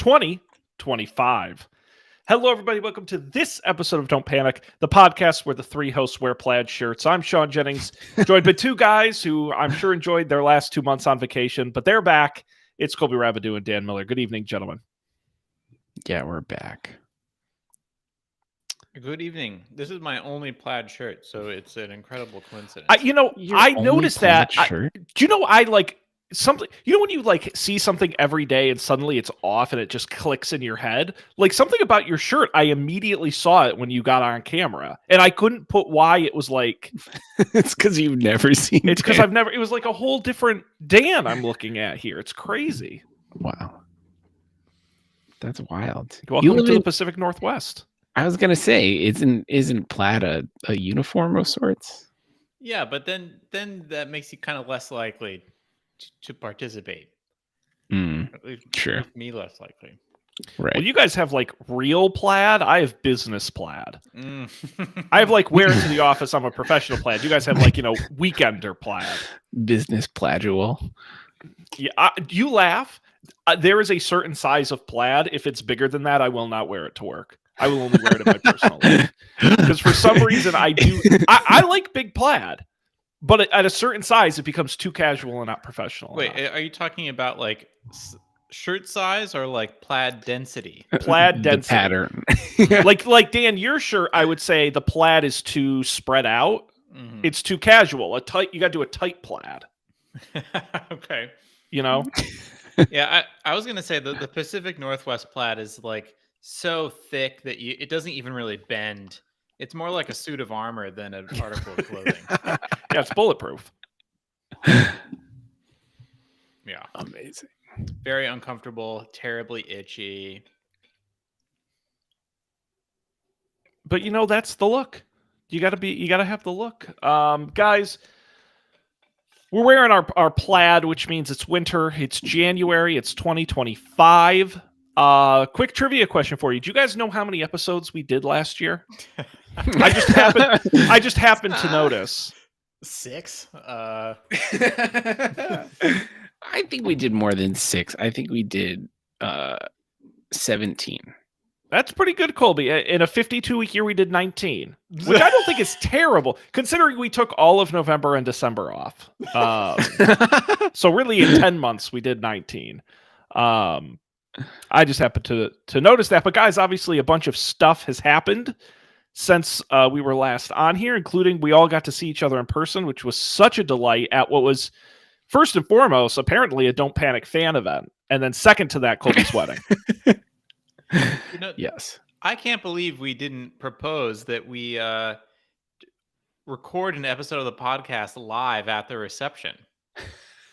2025. Hello, everybody. Welcome to this episode of Don't Panic, the podcast where the three hosts wear plaid shirts. I'm Sean Jennings, joined by two guys who I'm sure enjoyed their last 2 months on vacation, but they're back. It's Colby Rabidou and Dan Miller. Good evening, gentlemen. Yeah, we're back. Good evening. This is my only plaid shirt, so it's an incredible coincidence. I noticed that. Do you know I like something? You know when you like see something every day and suddenly it's off and it just clicks in your head? Like something about your shirt, I immediately saw it when you got on camera, and I couldn't put why it was like. It's because you've never seen. It's because I've never. It was like a whole different Dan I'm looking at here. It's crazy. Wow, that's wild. Welcome to the Pacific Northwest. I was gonna say, isn't plaid a uniform of sorts? Yeah, but then that makes you kind of less likely to participate. At least Sure. Me less likely. Right. Well, you guys have like real plaid. I have business plaid. I have like wear it to the office. I'm a professional plaid. You guys have like weekender plaid. Business pladual. Yeah, you laugh. There is a certain size of plaid. If it's bigger than that, I will not wear it to work. I will only wear it in my personal life. Because for some reason I do. I like big plaid, but at a certain size, it becomes too casual and not professional. Wait, are you talking about like shirt size or like plaid density? Plaid density. The pattern. like Dan, your shirt, I would say the plaid is too spread out. Mm-hmm. It's too casual. You got to do a tight plaid. Okay. Yeah, I was gonna say the Pacific Northwest plaid is like so thick that it doesn't even really bend. It's more like a suit of armor than an article of clothing. Yeah, it's bulletproof. Yeah. Amazing. Very uncomfortable, terribly itchy. But that's the look. You gotta have the look. Guys, we're wearing our plaid, which means it's winter. It's January. It's 2025. Quick trivia question for you. Do you guys know how many episodes we did last year? I just happened to notice. 6. I think we did more than 6. I think we did 17. That's pretty good, Colby. In a 52-week year, we did 19, which I don't think is terrible, considering we took all of November and December off. So really, in 10 months, we did 19. I just happened to notice that. But guys, obviously, a bunch of stuff has happened since we were last on here, including we all got to see each other in person, which was such a delight at what was, first and foremost, apparently a Don't Panic fan event. And then second to that, Colby's wedding. Yes. I can't believe we didn't propose that we record an episode of the podcast live at the reception.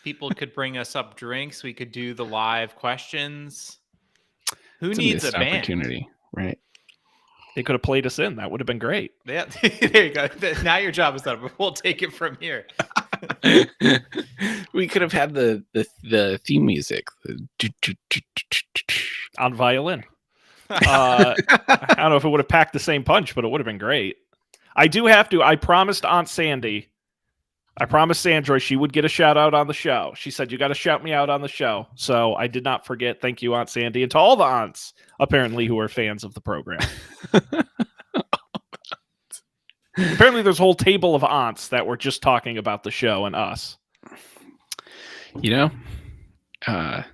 People could bring us up drinks. We could do the live questions. Who needs a band? Opportunity, right? They could have played us in. That would have been great. Yeah, there you go. Now your job is done. But we'll take it from here. We could have had the theme music on violin. I don't know if it would have packed the same punch, but it would have been great. I promised Aunt Sandy. I promised Sandra she would get a shout out on the show. She said, you got to shout me out on the show. So I did not forget. Thank you, Aunt Sandy. And to all the aunts, apparently, who are fans of the program. Apparently, there's a whole table of aunts that were just talking about the show and us. I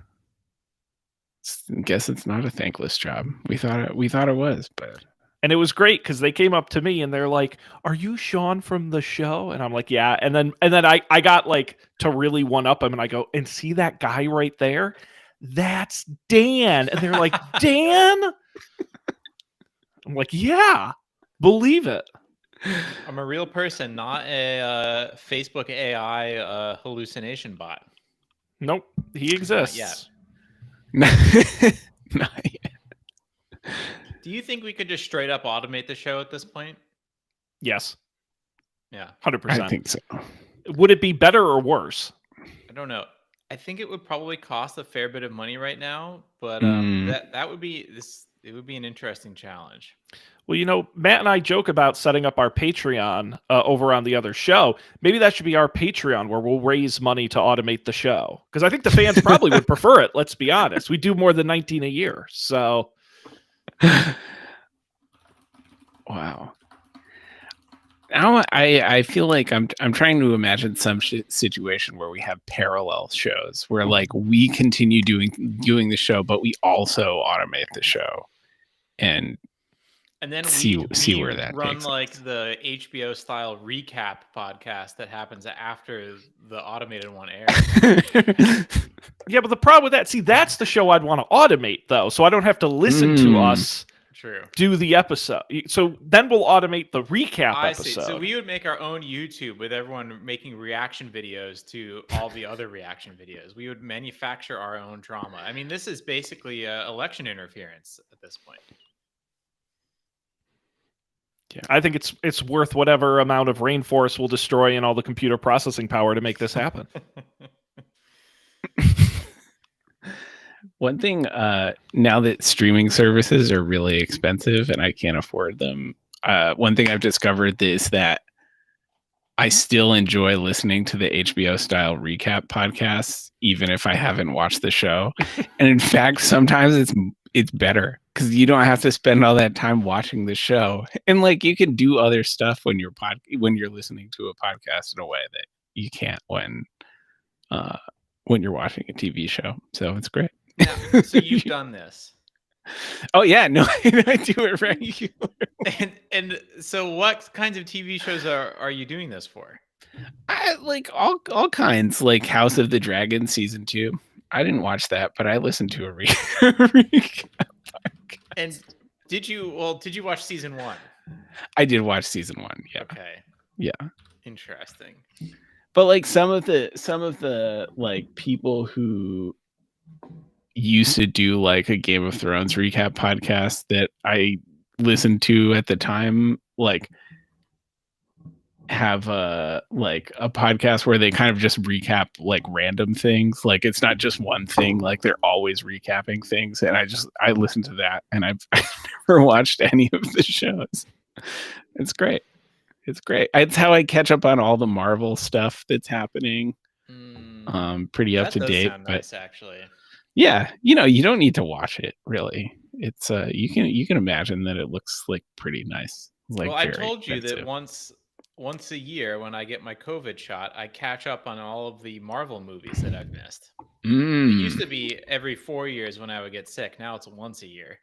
guess it's not a thankless job. We thought it was, but... And it was great because they came up to me and they're like, "Are you Sean from the show?" And I'm like, "Yeah." And then I got like to really one up him, and I go, "And see that guy right there? That's Dan." And they're like, "Dan?" I'm like, "Yeah, believe it." I'm a real person, not a Facebook AI hallucination bot. Nope, he exists. Not yet. Not yet. Do you think we could just straight up automate the show at this point? Yes. Yeah. 100%. I think so. Would it be better or worse? I don't know. I think it would probably cost a fair bit of money right now, but Mm. that would be this. It would be an interesting challenge. Well, Matt and I joke about setting up our Patreon over on the other show. Maybe that should be our Patreon where we'll raise money to automate the show. Because I think the fans probably would prefer it, let's be honest. We do more than 19 a year. So, Wow. Now I feel like I'm trying to imagine some situation where we have parallel shows where like we continue doing the show, but we also automate the show and then see we where that run takes like us. the HBO style recap podcast that happens after the automated one airs. yeah, but the problem with that, see, that's the show I'd want to automate, though. So I don't have to listen to us True. do the episode. So then we'll automate the recap I episode. see. So we would make our own YouTube with everyone making reaction videos to all the other reaction videos. We would manufacture our own drama. I mean, this is basically election interference at this point. Yeah, I think it's worth whatever amount of rainforest will destroy and all the computer processing power to make this happen. One thing, now that streaming services are really expensive and I can't afford them, one thing I've discovered is that I still enjoy listening to the HBO style recap podcasts, even if I haven't watched the show. And in fact, sometimes it's better because you don't have to spend all that time watching the show, and like you can do other stuff when you're listening to a podcast in a way that you can't when you're watching a TV show. So it's great. Now, so you've done this. Oh yeah, no, I do it regularly. And so what kinds of TV shows are you doing this for? I like all kinds, like House of the Dragon season 2. I didn't watch that, but I listened to a recap. And did you watch season 1? I did watch season 1. Yeah. Okay. Yeah. Interesting. But like some of the like people who used to do like a Game of Thrones recap podcast that I listened to at the time, like have a podcast where they kind of just recap like random things. Like it's not just one thing, like they're always recapping things. And I listened to that and I've never watched any of the shows. It's great. It's great. It's how I catch up on all the Marvel stuff that's happening. Pretty up to date. Sound nice, actually. Yeah, you don't need to watch it really. It's you can imagine that it looks like pretty nice. Like, well, I told you expensive. that once a year when I get my COVID shot, I catch up on all of the Marvel movies that I've missed. It used to be every 4 years when I would get sick. Now it's once a year.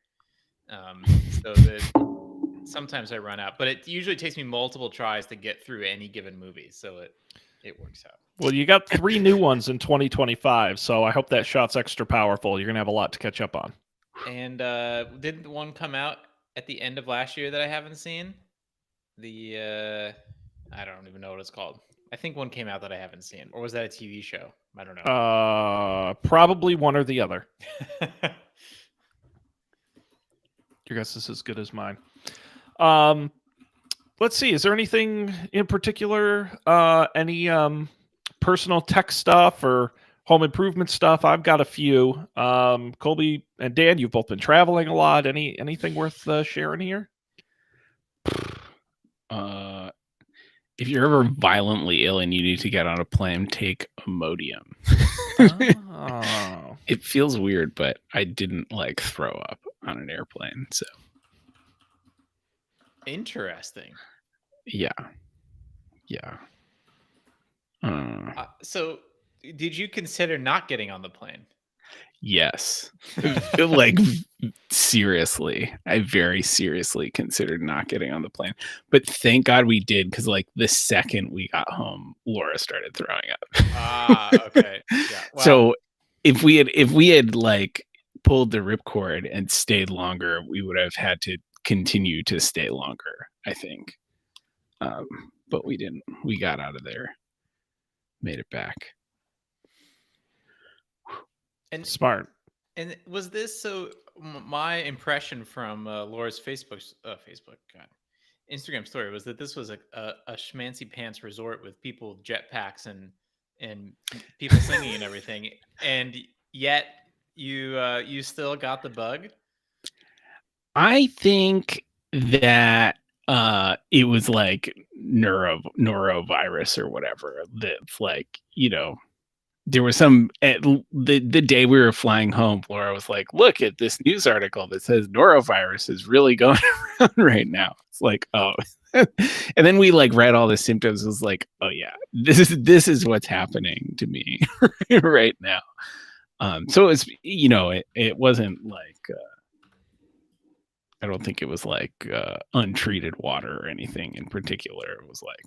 So that sometimes I run out, but it usually takes me multiple tries to get through any given movie. So it works out. Well, you got 3 new ones in 2025, so I hope that shot's extra powerful. You're going to have a lot to catch up on. And didn't one come out at the end of last year that I haven't seen? I don't even know what it's called. I think one came out that I haven't seen. Or was that a TV show? I don't know. Probably one or the other. Your guess is as good as mine. Let's see. Is there anything in particular? Any personal tech stuff or home improvement stuff? I've got a few. Colby and Dan, you've both been traveling a lot. Anything worth sharing here? If you're ever violently ill and you need to get on a plane, take Imodium. Oh. It feels weird, but I didn't like throw up on an airplane. So interesting. Yeah. So did you consider not getting on the plane? Yes. Like seriously, I very seriously considered not getting on the plane, but thank God we did, because like the second we got home, Laura started throwing up. Okay. Yeah. Well, so if we had like pulled the ripcord and stayed longer, we would have had to continue to stay longer, I think. But we didn't. We got out of there, made it back. and Smart. And was this so? My impression from Laura's Instagram story was that this was a schmancy pants resort with people with jetpacks and and people singing and everything, and yet you still got the bug. I think that it was like norovirus or whatever. That's like, there was some the day we were flying home, Laura was like, look at this news article that says norovirus is really going around right now. It's like, oh. And then we like read all the symptoms. It was like, oh yeah, this is what's happening to me right now. So it's, it wasn't like I don't think it was like untreated water or anything in particular. It was like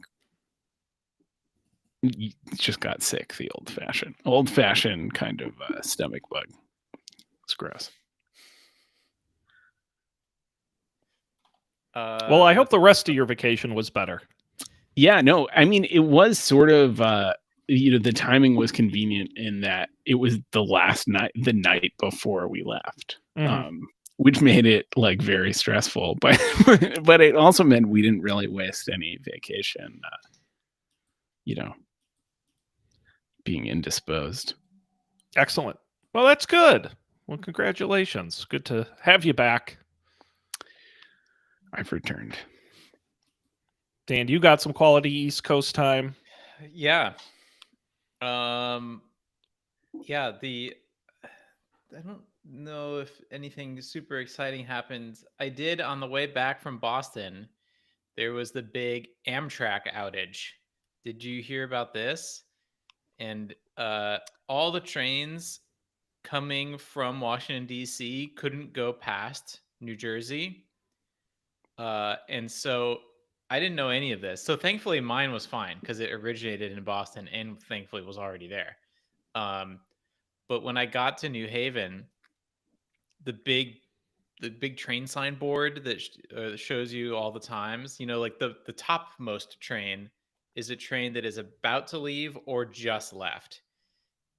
you just got sick the old fashioned kind of stomach bug. It's gross. Well, I hope the rest of your vacation was better. Yeah, no, I mean, it was sort of, the timing was convenient in that it was the night before we left, which made it like very stressful. But it also meant we didn't really waste any vacation, being indisposed. Excellent. Well, that's good. Well, congratulations. Good to have you back. I've returned. Dan, you got some quality East Coast time. Yeah. I don't know if anything super exciting happened. I did on the way back from Boston. There was the big Amtrak outage. Did you hear about this? And all the trains coming from Washington, D.C. couldn't go past New Jersey. And so I didn't know any of this. So thankfully mine was fine because it originated in Boston and thankfully was already there. But when I got to New Haven, the big train sign board that shows you all the times, like the topmost train is a train that is about to leave or just left.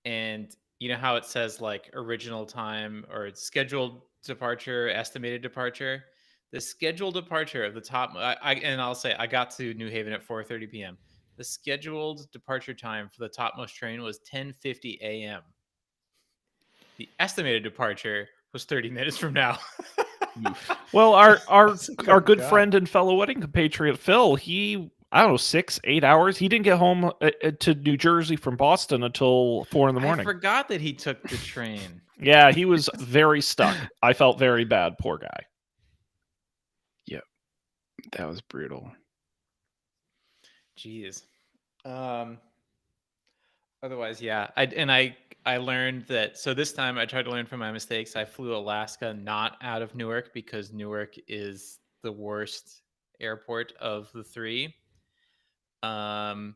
And you know how it says like original time or scheduled departure, estimated departure? The scheduled departure of the top, I'll say I got to New Haven at 4:30 p.m. The scheduled departure time for the topmost train was 10:50 a.m. The estimated departure was 30 minutes from now. Well, our good friend and fellow wedding compatriot Phil, he, I don't know, 6-8 hours. He didn't get home to New Jersey from Boston until 4 a.m. I forgot that he took the train. Yeah, he was very stuck. I felt very bad. Poor guy. Yep, that was brutal. Jeez. Otherwise, yeah. I learned that. So this time I tried to learn from my mistakes. I flew Alaska not out of Newark because Newark is the worst airport of the three. But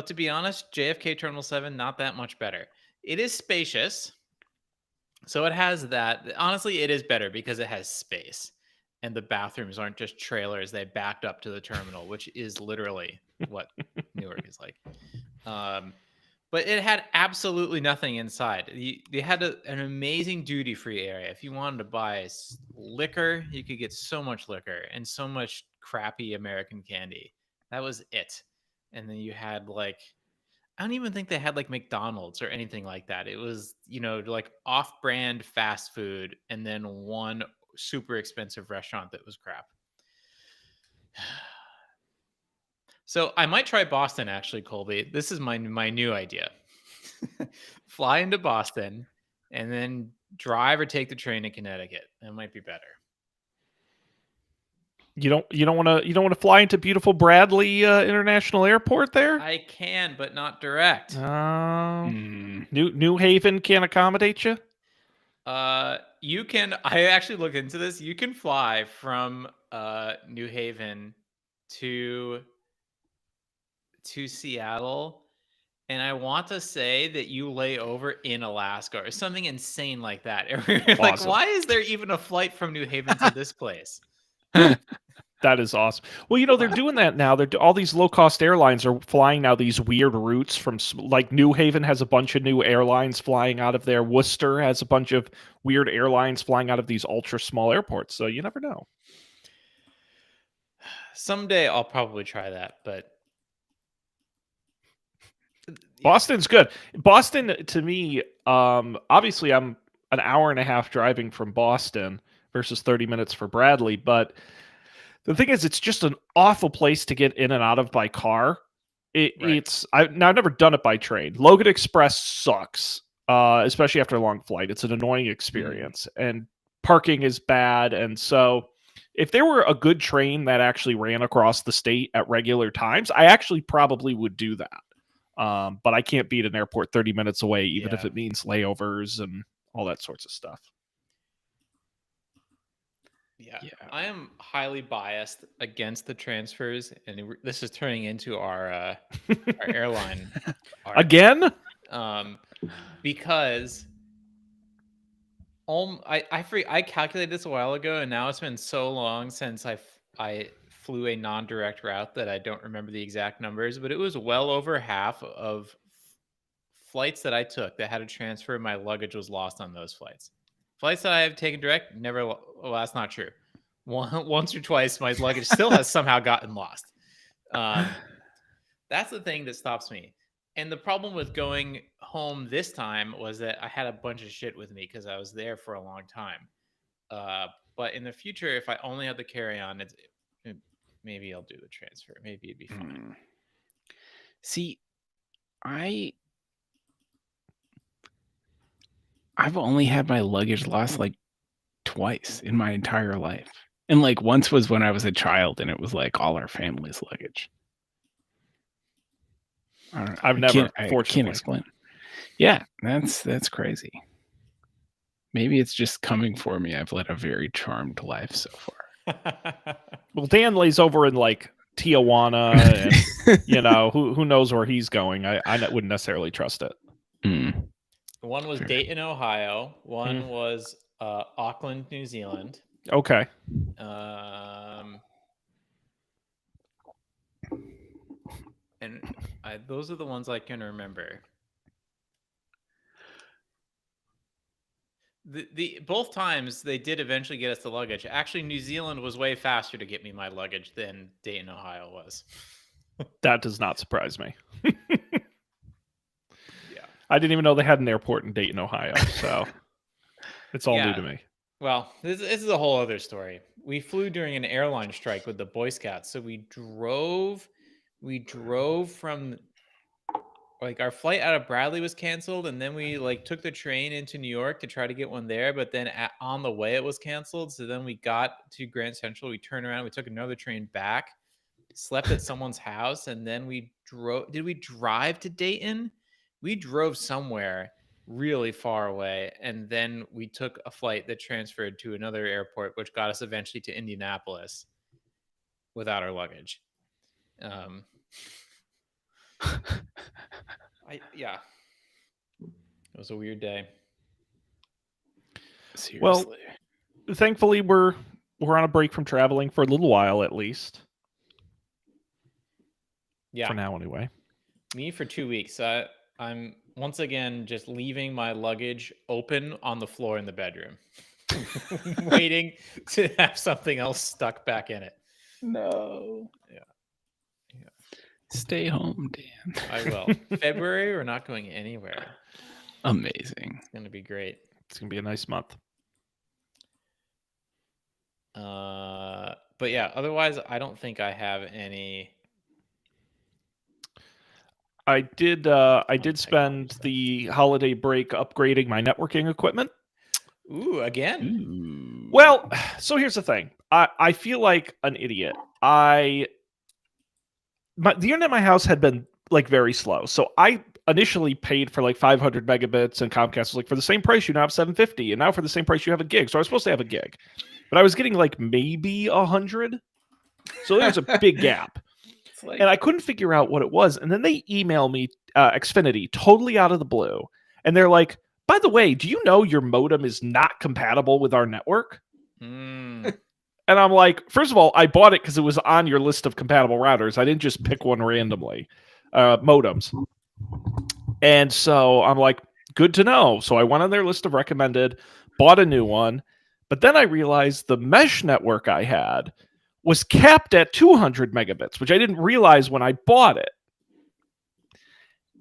to be honest, JFK Terminal 7, not that much better. It is spacious. So it has that. Honestly, it is better because it has space. And the bathrooms aren't just trailers. They backed up to the terminal, which is literally what Newark is like. But it had absolutely nothing inside. They had an amazing duty-free area. If you wanted to buy liquor, you could get so much liquor and so much crappy American candy. That was it. And then you had like, I don't even think they had like McDonald's or anything like that. It was, like off-brand fast food and then one super expensive restaurant that was crap. So I might try Boston, actually, Colby. This is my new idea. Fly into Boston and then drive or take the train to Connecticut. That might be better. You don't want to fly into beautiful Bradley International Airport there? I can, but not direct. New Haven can't accommodate you? You can. I actually looked into this. You can fly from New Haven to Seattle, and I want to say that you lay over in Alaska or something insane like that. Like, awesome. Why is there even a flight from New Haven to this place? That is awesome. Well, they're doing that now. All these low-cost airlines are flying now these weird routes from, like, New Haven has a bunch of new airlines flying out of there. Worcester has a bunch of weird airlines flying out of these ultra-small airports. So you never know. Someday I'll probably try that, but Boston's good. Boston, to me, obviously I'm an hour and a half driving from Boston versus 30 minutes for Bradley, but the thing is, it's just an awful place to get in and out of by car. Right. I've never done it by train. Logan Express sucks, especially after a long flight. It's an annoying experience, and parking is bad. And so, if there were a good train that actually ran across the state at regular times, I actually probably would do that. But I can't beat an airport 30 minutes away, even if it means layovers and all that sorts of stuff. Yeah. I am highly biased against the transfers, and this is turning into our airline arc. Again, because I calculated this a while ago, and now it's been so long since I flew a non-direct route that I don't remember the exact numbers, but it was well over half of flights that I took that had a transfer. My luggage was lost on those flights. Flights that I have taken direct, never. Well, that's not true. Once or twice, my luggage still has somehow gotten lost. That's the thing that stops me. And the problem with going home this time was that I had a bunch of shit with me because I was there for a long time. But in the future, if I only have the carry-on, maybe I'll do the transfer. Maybe it'd be fine. See, I've only had my luggage lost like twice in my entire life. And like once was when I was a child, and it was like all our family's luggage. I don't know. I can't explain. Yeah, that's crazy. Maybe it's just coming for me. I've led a very charmed life so far. Well, Dan lays over in like Tijuana, and who knows where he's going. I wouldn't necessarily trust it. One was Dayton, Ohio. One was Auckland, New Zealand. Okay. And those are the ones I can remember. The both times they did eventually get us the luggage. Actually, New Zealand was way faster to get me my luggage than Dayton, Ohio was. That does not surprise me. Yeah. I didn't even know they had an airport in Dayton, Ohio. So it's all new to me. Well, this is a whole other story. We flew during an airline strike with the Boy Scouts. So we drove from, like, our flight out of Bradley was canceled, and then we like took the train into New York to try to get one there, but then on the way it was canceled. So then we got to Grand Central, we turned around, we took another train back, slept at someone's house, and then we drove. Did we drive to Dayton? We drove somewhere really far away, and then we took a flight that transferred to another airport, which got us eventually to Indianapolis without our luggage. It was a weird day. Seriously. Well, thankfully we're on a break from traveling for a little while at least. Yeah. For now, anyway. Me for 2 weeks. I'm once again just leaving my luggage open on the floor in the bedroom, waiting to have something else stuck back in it. No. Yeah. Stay home, Dan. I will. February, we're not going anywhere. Amazing. It's going to be great. It's going to be a nice month. But yeah, otherwise, I don't think I have any. I did spend the holiday break upgrading my networking equipment. Ooh, again? Ooh. Well, so here's the thing. I feel like an idiot. The internet in my house had been like very slow. So I initially paid for like 500 megabits, and Comcast was like, for the same price, you now have 750. And now for the same price, you have a gig. So I was supposed to have a gig, but I was getting like maybe 100. So there's a big gap. And I couldn't figure out what it was. And then they email me, Xfinity, totally out of the blue. And they're like, by the way, do you know your modem is not compatible with our network? And I'm like, first of all, I bought it because it was on your list of compatible routers. I didn't just pick one randomly. Modems. And so I'm like, good to know. So I went on their list of recommended, bought a new one. But then I realized the mesh network I had was capped at 200 megabits, which I didn't realize when I bought it.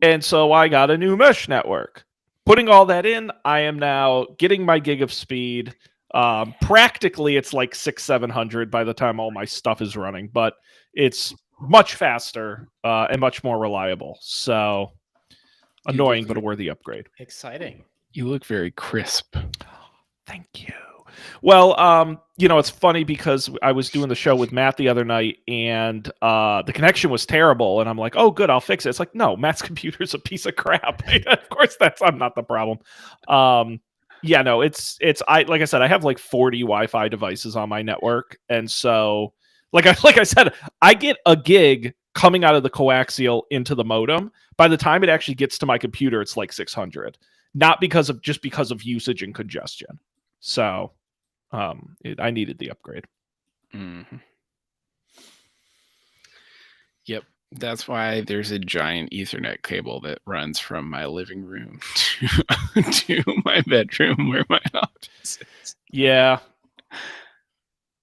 And so I got a new mesh network. Putting all that in, I am now getting my gig of speed. Practically, it's like 600-700 by the time all my stuff is running, but it's much faster and much more reliable. So annoying, but a worthy upgrade. Exciting. You look very crisp. Thank you. Well, it's funny because I was doing the show with Matt the other night, and the connection was terrible. And I'm like, "Oh, good, I'll fix it." It's like, no, Matt's computer's a piece of crap. Of course, I'm not the problem. Yeah, no, it's like I said, I have like 40 Wi-Fi devices on my network, and so like I said, I get a gig coming out of the coaxial into the modem. By the time it actually gets to my computer, it's like 600. Not because of usage and congestion. So I needed the upgrade. Mm-hmm. Yep. That's why there's a giant Ethernet cable that runs from my living room to my bedroom where my office is. Yeah.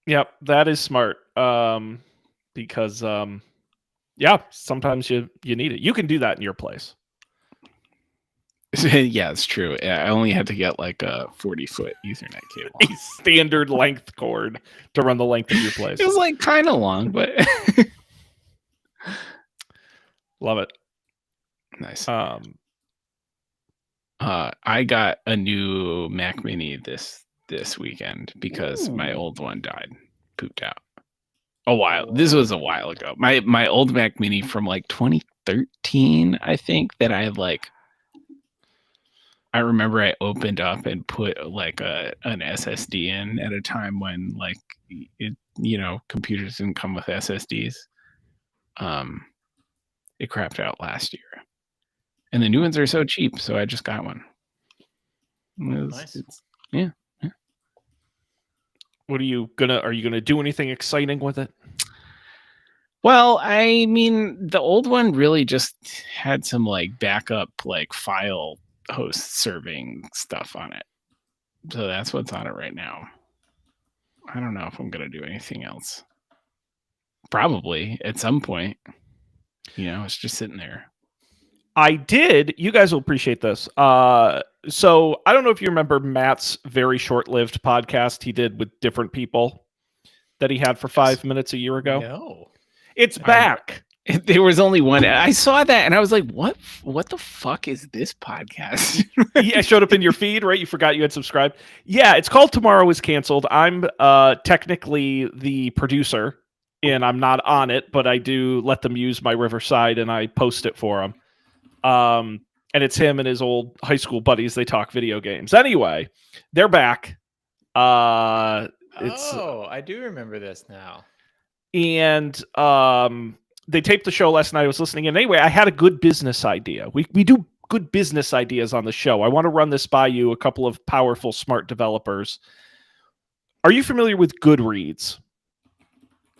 Yep, that is smart. Because sometimes you need it. You can do that in your place. Yeah, it's true. I only had to get like a 40-foot Ethernet cable. A standard length cord to run the length of your place. It was like kind of long, but love it. Nice. I got a new Mac Mini this weekend because my old one died, pooped out. This was a while ago. My old Mac Mini from like 2013, I think, that I had like. I remember I opened up and put like an SSD in at a time when like computers didn't come with SSDs. It crapped out last year, and the new ones are so cheap, so I just got one. Nice. Yeah. Are you gonna do anything exciting with it? Well, I mean, the old one really just had some like backup like file host serving stuff on it. So that's what's on it right now. I don't know if I'm going to do anything else. Probably at some point. It's just sitting there. You guys will appreciate this. So I don't know if you remember Matt's very short-lived podcast he did with different people that he had for 5 minutes a year ago. No. It's back. There was only one. I saw that and I was like, what the fuck is this podcast? Yeah, it showed up in your feed, right? You forgot you had subscribed. Yeah, it's called Tomorrow is Canceled. I'm technically the producer, and I'm not on it, but I do let them use my Riverside, and I post it for them. And it's him and his old high school buddies. They talk video games. Anyway, they're back. I do remember this now. And they taped the show last night. I was listening. And anyway, I had a good business idea. We do good business ideas on the show. I want to run this by you, a couple of powerful, smart developers. Are you familiar with Goodreads?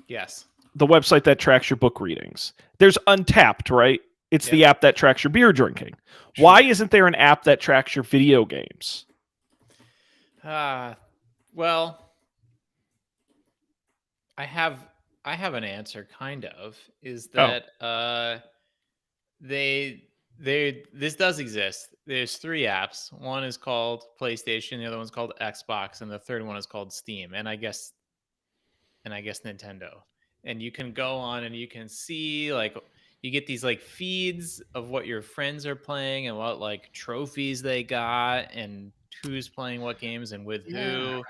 Yes. The website that tracks your book readings. There's Untapped, right? It's the app that tracks your beer drinking. Sure. Why isn't there an app that tracks your video games? Well, I have an answer, kind of. Is that this does exist. There's 3 apps. One is called PlayStation, the other one's called Xbox, and the third one is called Steam, and I guess Nintendo. And you can go on and you can see like you get these like feeds of what your friends are playing and what like trophies they got and who's playing what games and with who.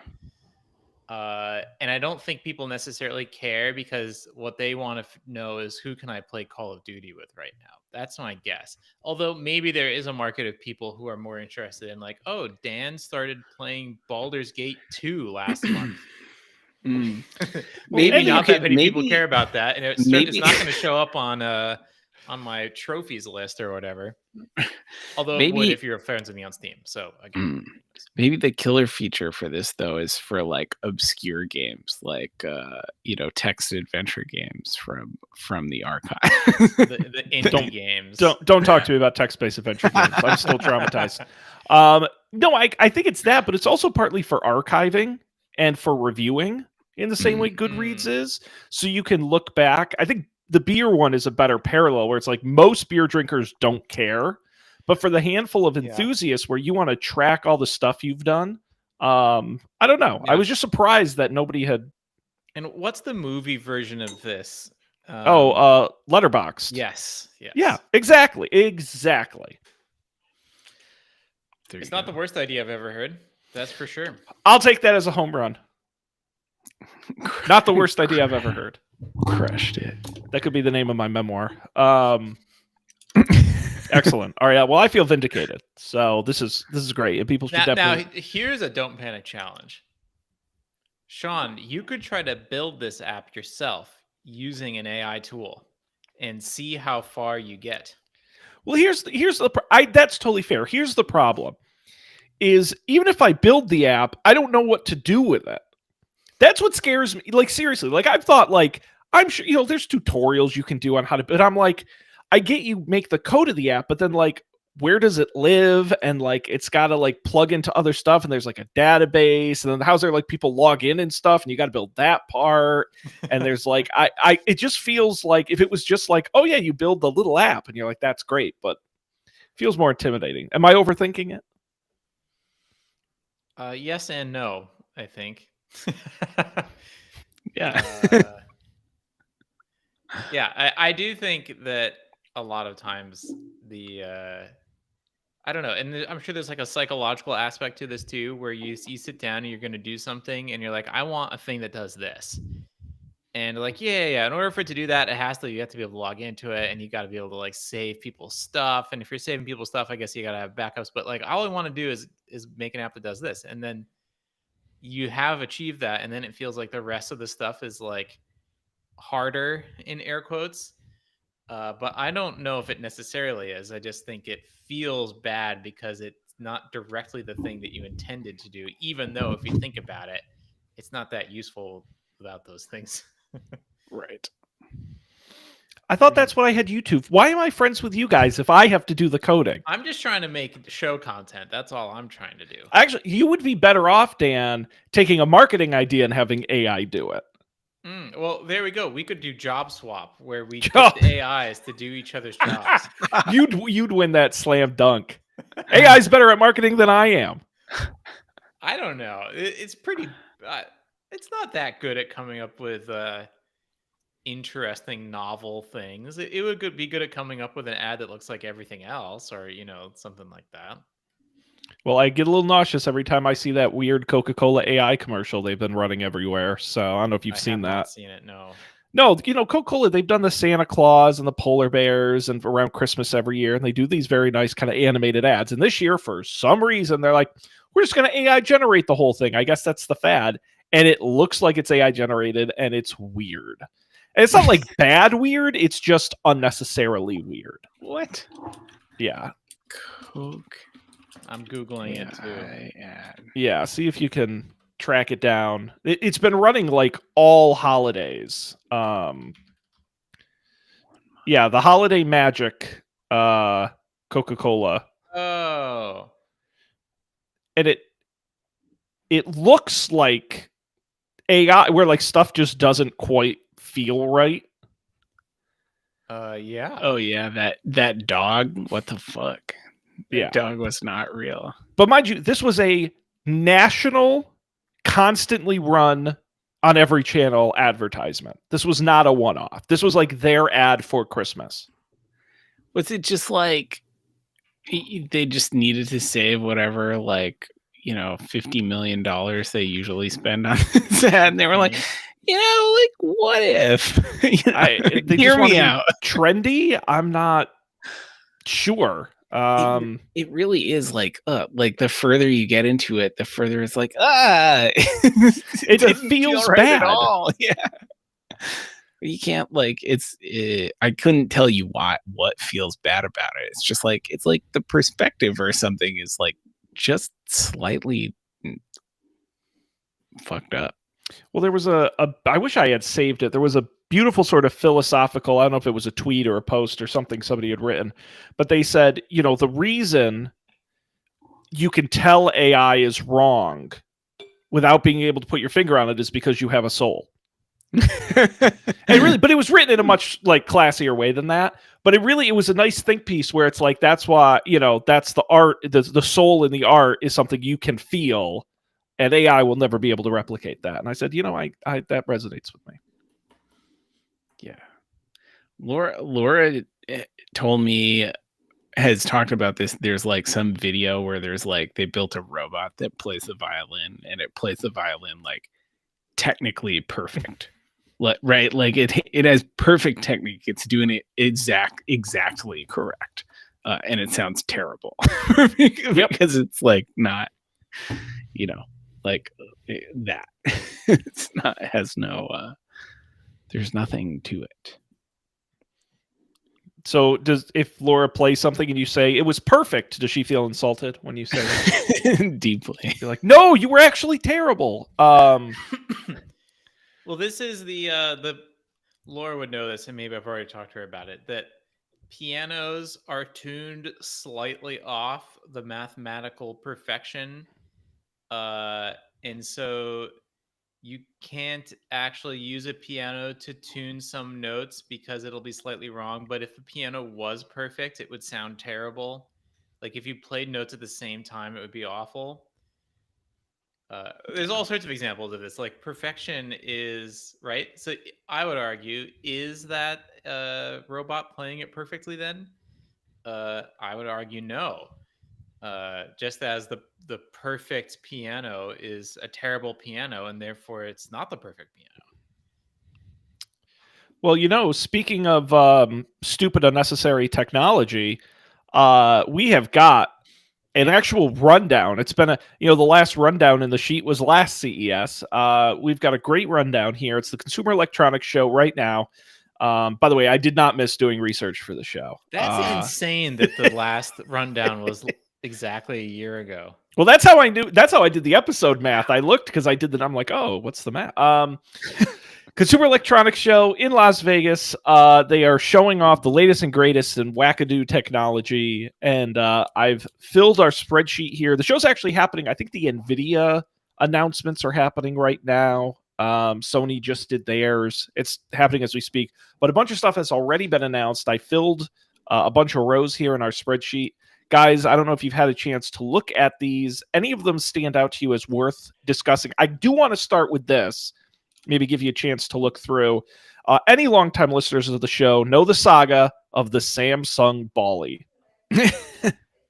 And I don't think people necessarily care because what they want to know is who can I play Call of Duty with right now. That's my guess. Although maybe there is a market of people who are more interested in like, oh, Dan started playing Baldur's Gate 2 last month. Maybe not that many people care about that, and it's not going to show up on my trophies list or whatever. Although it would if you're friends with me on Steam. So again, maybe the killer feature for this though is for like obscure games, like text adventure games from the archive. the indie games. Don't talk to me about text-based adventure games. I'm still traumatized. No, I think it's that, but it's also partly for archiving and for reviewing in the same way Goodreads is. So you can look back. I think the beer one is a better parallel where it's like most beer drinkers don't care, but for the handful of enthusiasts where you want to track all the stuff you've done, I don't know. I was just surprised that nobody had. And what's the movie version of this? Letterboxd. Yes. Yeah, exactly. It's not the worst idea I've ever heard. That's for sure. I'll take that as a home run. Not the worst idea I've ever heard. Crushed it. That could be the name of my memoir. Excellent. All right. Well, I feel vindicated. So this is great, and people should definitely. Now, here's a don't panic challenge. Sean, you could try to build this app yourself using an AI tool, and see how far you get. Well, that's totally fair. Here's the problem: is even if I build the app, I don't know what to do with it. That's what scares me. Like, seriously, like I've thought, like, I'm sure, there's tutorials you can do on how to, but I'm like, I get you make the code of the app, but then like, where does it live? And like, it's got to like plug into other stuff. And there's like a database, and then how's there like people log in and stuff. And you got to build that part. And there's like, it just feels like if it was just like, oh yeah, you build the little app and you're like, that's great, but it feels more intimidating. Am I overthinking it? Yes and no, I think. Yeah. I do think that a lot of times I don't know, and I'm sure there's like a psychological aspect to this too, where you sit down and you're going to do something and you're like, I want a thing that does this, and like yeah, in order for it to do that, you have to be able to log into it, and you got to be able to like save people's stuff, and if you're saving people's stuff, I guess you got to have backups, but like all I want to do is make an app that does this, and then you have achieved that, and then it feels like the rest of the stuff is like harder in air quotes, but I don't know if it necessarily is. I just think it feels bad because it's not directly the thing that you intended to do, even though if you think about it, it's not that useful without those things. Right. I thought that's what I had YouTube. Why am I friends with you guys if I have to do the coding? I'm just trying to make show content. That's all I'm trying to do. Actually, you would be better off, Dan, taking a marketing idea and having AI do it. Well, there we go. We could do job swap where we get AIs to do each other's jobs. You'd win that slam dunk. AI's better at marketing than I am. I don't know. It's pretty. It's not that good at coming up with interesting, novel things. It would be good at coming up with an ad that looks like everything else, or something like that. Well, I get a little nauseous every time I see that weird Coca-Cola AI commercial they've been running everywhere. So I don't know if you've seen that. Not seen it, no. No, Coca-Cola, they've done the Santa Claus and the polar bears and around Christmas every year, and they do these very nice kind of animated ads. And this year, for some reason, they're like, we're just going to AI generate the whole thing. I guess that's the fad. And it looks like it's AI generated, and it's weird. And it's not like bad weird. It's just unnecessarily weird. What? Yeah. Coke. I'm Googling it too. Yeah, see if you can track it down. It's been running like all holidays. Yeah, the Holiday Magic Coca-Cola. Oh. And it looks like AI where like stuff just doesn't quite feel right. Yeah. Oh yeah, that dog. What the fuck? Yeah. That dog was not real. But mind you, this was a national, constantly run on every channel advertisement. This was not a one-off. This was like their ad for Christmas. Was it just like they just needed to save whatever, like, $50 million they usually spend on this ad, and they were like, like, what if? They hear just want me to be out. Trendy? I'm not sure. It really is like the further you get into it, the further it's like it feels right bad at all. Yeah, you can't I couldn't tell you what feels bad about it. It's just like the perspective or something is like just slightly fucked up. Well, there was I wish I had saved it. There was a beautiful sort of philosophical, I don't know if it was a tweet or a post or something somebody had written, but they said, the reason you can tell AI is wrong without being able to put your finger on it is because you have a soul. And really, but it was written in a much like classier way than that. But it was a nice think piece where it's like that's why that's the art, the soul in the art is something you can feel, and AI will never be able to replicate that. And I said, I that resonates with me. Yeah, Laura told me, has talked about this. There's like some video where there's like they built a robot that plays the violin, and it plays the violin like technically perfect. Right, like it has perfect technique. It's doing it exactly correct, and it sounds terrible because it's like not, like that. It's not. It has no. There's nothing to it. So if Laura plays something and you say it was perfect, does she feel insulted when you say that? Deeply. You're like, no, you were actually terrible. Well, this is the Laura would know this, and maybe I've already talked to her about it, that pianos are tuned slightly off the mathematical perfection. And so you can't actually use a piano to tune some notes because it'll be slightly wrong. But if the piano was perfect, it would sound terrible. Like if you played notes at the same time, it would be awful. There's all sorts of examples of this. Like perfection is right. So I would argue, is that robot playing it perfectly then? I would argue no. Just as the perfect piano is a terrible piano, and therefore it's not the perfect piano. Well, speaking of stupid, unnecessary technology, we have got an actual rundown. It's been the last rundown in the sheet was last CES. We've got a great rundown here. It's the Consumer Electronics Show right now. By the way, I did not miss doing research for the show. That's insane that the last rundown was exactly a year ago. Well, that's how I knew. That's how I did the episode math. I looked because I did that. I'm like, oh, what's the math? Consumer Electronics Show in Las Vegas. They are showing off the latest and greatest in wackadoo technology, and I've filled our spreadsheet here. The show's actually happening. I think the NVIDIA announcements are happening right now. Sony just did theirs. It's happening as we speak, but a bunch of stuff has already been announced. I filled a bunch of rows here in our spreadsheet. Guys, I don't know if you've had a chance to look at these. Any of them stand out to you as worth discussing? I do want to start with this. Maybe give you a chance to look through. Any longtime listeners of the show know the saga of the Samsung Bally.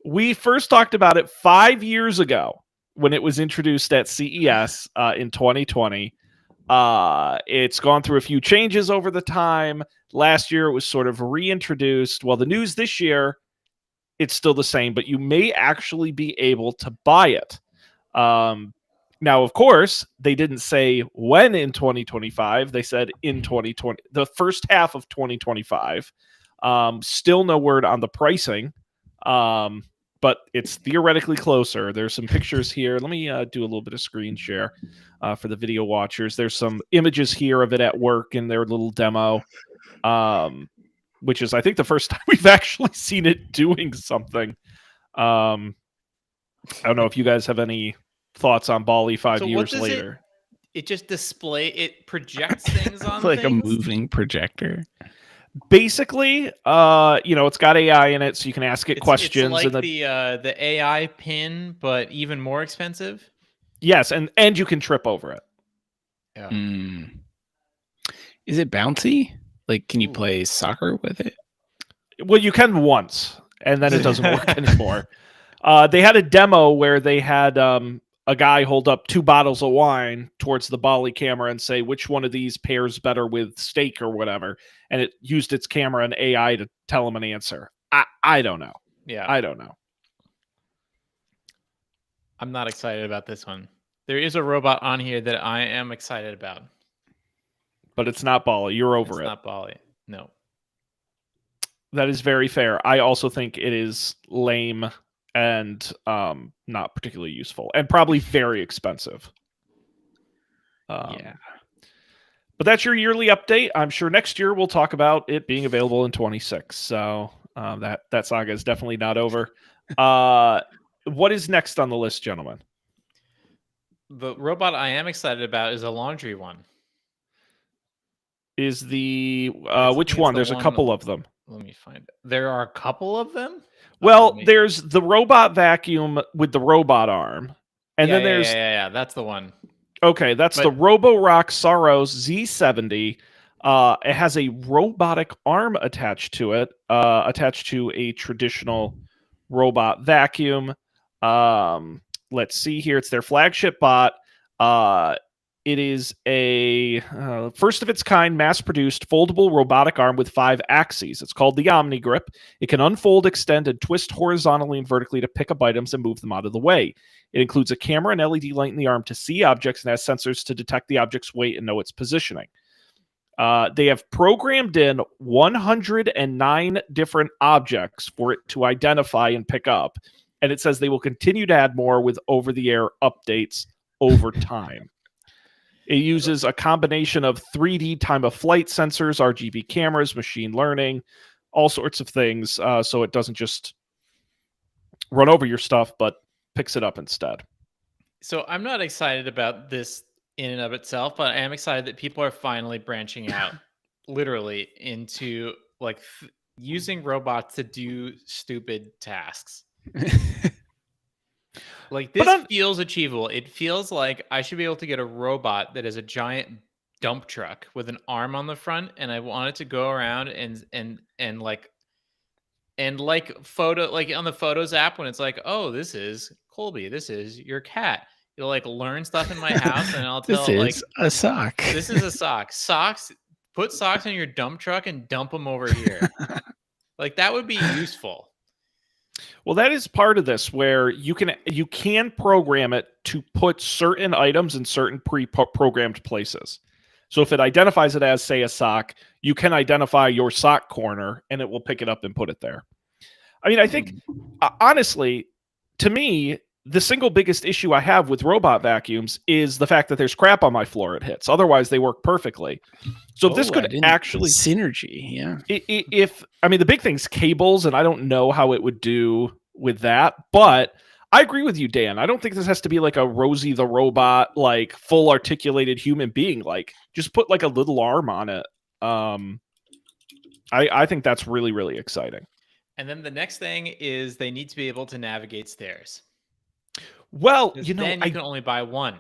We first talked about it 5 years ago when it was introduced at CES in 2020. It's gone through a few changes over the time. Last year, it was sort of reintroduced. Well, the news this year, it's still the same, but you may actually be able to buy it. Now, of course, they didn't say when in 2025. They said in 2020, the first half of 2025. Still no word on the pricing, but it's theoretically closer. There's some pictures here. Let me do a little bit of screen share for the video watchers. There's some images here of it at work in their little demo, which is, I think, the first time we've actually seen it doing something. I don't know if you guys have any thoughts on Bally 5 years later. It just it projects things on like things? A moving projector. Basically, it's got AI in it, so you can ask it questions. It's like the AI pin, but even more expensive. Yes, and you can trip over it. Yeah. Is it bouncy? Like, can you play soccer with it? Well, you can once, and then it doesn't work anymore. They had a demo where they had a guy hold up 2 bottles of wine towards the Bally camera and say, which one of these pairs better with steak or whatever. And it used its camera and AI to tell him an answer. I don't know. Yeah. I don't know. I'm not excited about this one. There is a robot on here that I am excited about. But it's not Bally. You're over it. It's not Bally. No. That is very fair. I also think it is lame and not particularly useful, and probably very expensive. Yeah. But that's your yearly update. I'm sure next year we'll talk about it being available in 26. So that saga is definitely not over. What is next on the list, gentlemen? The robot I am excited about is a laundry one. is the I which think it's one? the There's a one- couple of them. Let me find it. There are a couple of them. Well, Let me- there's the robot vacuum with the robot arm, and then there's yeah, that's the one. okay, that's the But- Roborock Saros Z70. It has a robotic arm attached to it, attached to a traditional robot vacuum. Let's see here. It's their flagship bot. It is a first of its kind, mass-produced foldable robotic arm with 5 axes. It's called the OmniGrip. It can unfold, extend, and twist horizontally and vertically to pick up items and move them out of the way. It includes a camera and LED light in the arm to see objects and has sensors to detect the object's weight and know its positioning. They have programmed in 109 different objects for it to identify and pick up. And it says they will continue to add more with over-the-air updates over time. It uses a combination of 3D time-of-flight sensors, RGB cameras, machine learning, all sorts of things, so it doesn't just run over your stuff, but picks it up instead. So I'm not excited about this in and of itself, but I am excited that people are finally branching out, literally, into like using robots to do stupid tasks. Like this feels achievable. It feels like I should be able to get a robot that is a giant dump truck with an arm on the front, and I want it to go around and like photo, like on the Photos app when it's like, oh, this is Colby, this is your cat. It'll like learn stuff in my house, and I'll tell This like is a sock. this is a sock. Socks. Put socks in your dump truck and dump them over here. Like that would be useful. Well, that is part of this where you can program it to put certain items in certain pre-programmed places. So if it identifies it as, say, a sock, you can identify your sock corner and it will pick it up and put it there. I mean, I think, honestly, to me, the single biggest issue I have with robot vacuums is the fact that there's crap on my floor it hits. Otherwise, they work perfectly. So if this could actually... Synergy, yeah. I mean, the big thing's cables, and I don't know how it would do with that, but I agree with you, Dan. I don't think this has to be like a Rosie the Robot, like full articulated human being. Like, just put like a little arm on it. I think that's really, really exciting. And then the next thing is they need to be able to navigate stairs. Well, then you can only buy one.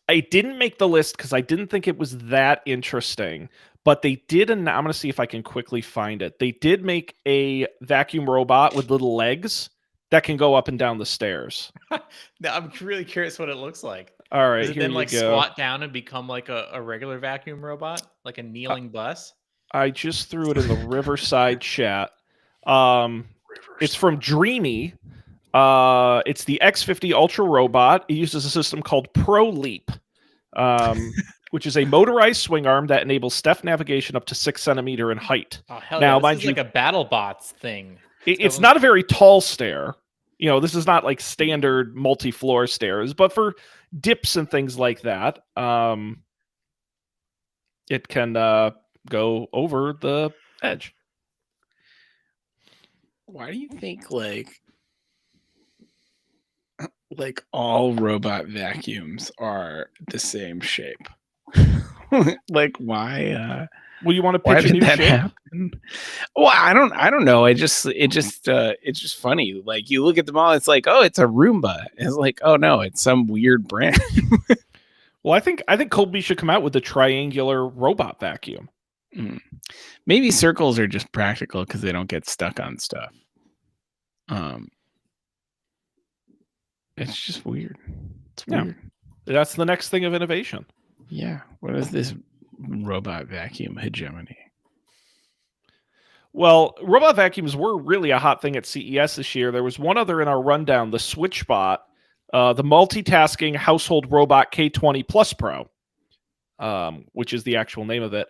I didn't make the list because I didn't think it was that interesting, but they did, and I'm going to see if I can quickly find it. They did make a vacuum robot with little legs that can go up and down the stairs. Now, I'm really curious what it looks like. All right, Does it here then you like go. squat down and become like a regular vacuum robot, like a kneeling bus? I just threw it in the Riverside chat. It's from Dreamy. It's the X50 Ultra Robot. It uses a system called ProLeap, which is a motorized swing arm that enables step navigation up to 6 centimeters in height. Oh, hell Now, yeah. mind This is you, like a BattleBots thing. It's not a very tall stair. You know, this is not like standard multi-floor stairs, but for dips and things like that, it can go over the edge. Why do you think like all robot vacuums are the same shape? Like why Well, you want to why pitch a did new that shape? happen? Well, I don't know. It's just funny. Like you look at them all, it's like, oh, it's a Roomba. It's like, oh no, it's some weird brand. Well, I think Colby should come out with a triangular robot vacuum. Maybe circles are just practical because they don't get stuck on stuff. It's just weird. It's weird. That's the next thing of innovation. Yeah. What is this robot vacuum hegemony? Well, robot vacuums were really a hot thing at CES this year. There was one other in our rundown, the SwitchBot, the multitasking household robot K20 Plus Pro, which is the actual name of it.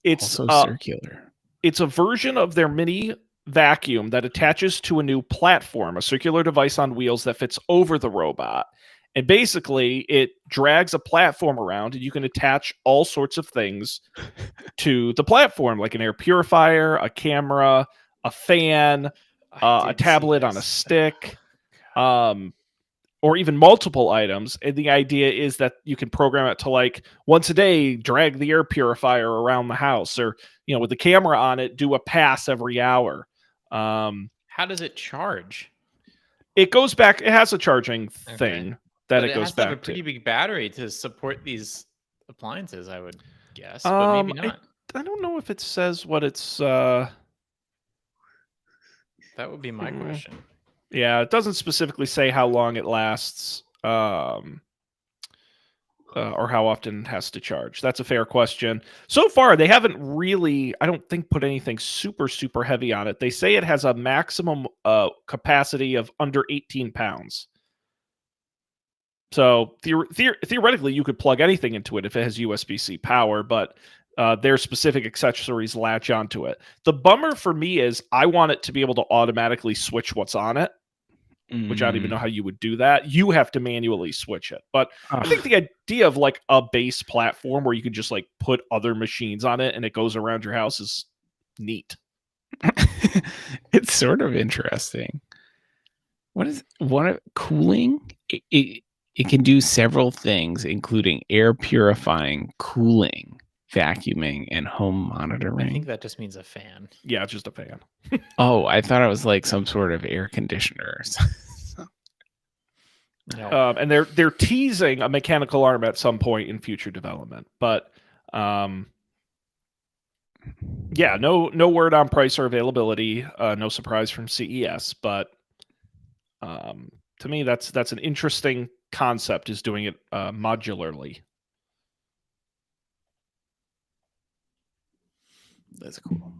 It's also circular. It's a version of their mini vacuum that attaches to a new platform, a circular device on wheels that fits over the robot. And basically, it drags a platform around, and you can attach all sorts of things to the platform, like an air purifier, a camera, a fan, a tablet on a stick. or even multiple items. And the idea is that you can program it to like once a day, drag the air purifier around the house, or, you know, with the camera on it, do a pass every hour. How does it charge? It goes back. It has a charging thing that But it goes has to have back a pretty to. big battery to support these appliances, I would guess, but maybe not. I don't know if it says what it's. That would be my question. Yeah, it doesn't specifically say how long it lasts, or how often it has to charge. That's a fair question. So far, they haven't really, I don't think, put anything super, super heavy on it. They say it has a maximum capacity of under 18 pounds. So theoretically, you could plug anything into it if it has USB-C power, but their specific accessories latch onto it. The bummer for me is I want it to be able to automatically switch what's on it, which I don't even know how you would do that. You have to manually switch it. But I think the idea of like a base platform where you could just like put other machines on it and it goes around your house is neat. It's sort of interesting. Cooling? It can do several things, including air purifying, cooling, vacuuming, and home monitoring. I think that just means a fan. Yeah, it's just a fan. Oh, I thought it was like some sort of air conditioner or something. No. And they're teasing a mechanical arm at some point in future development, but yeah, no word on price or availability. No surprise from CES, but to me, that's an interesting concept, is doing it modularly. That's cool.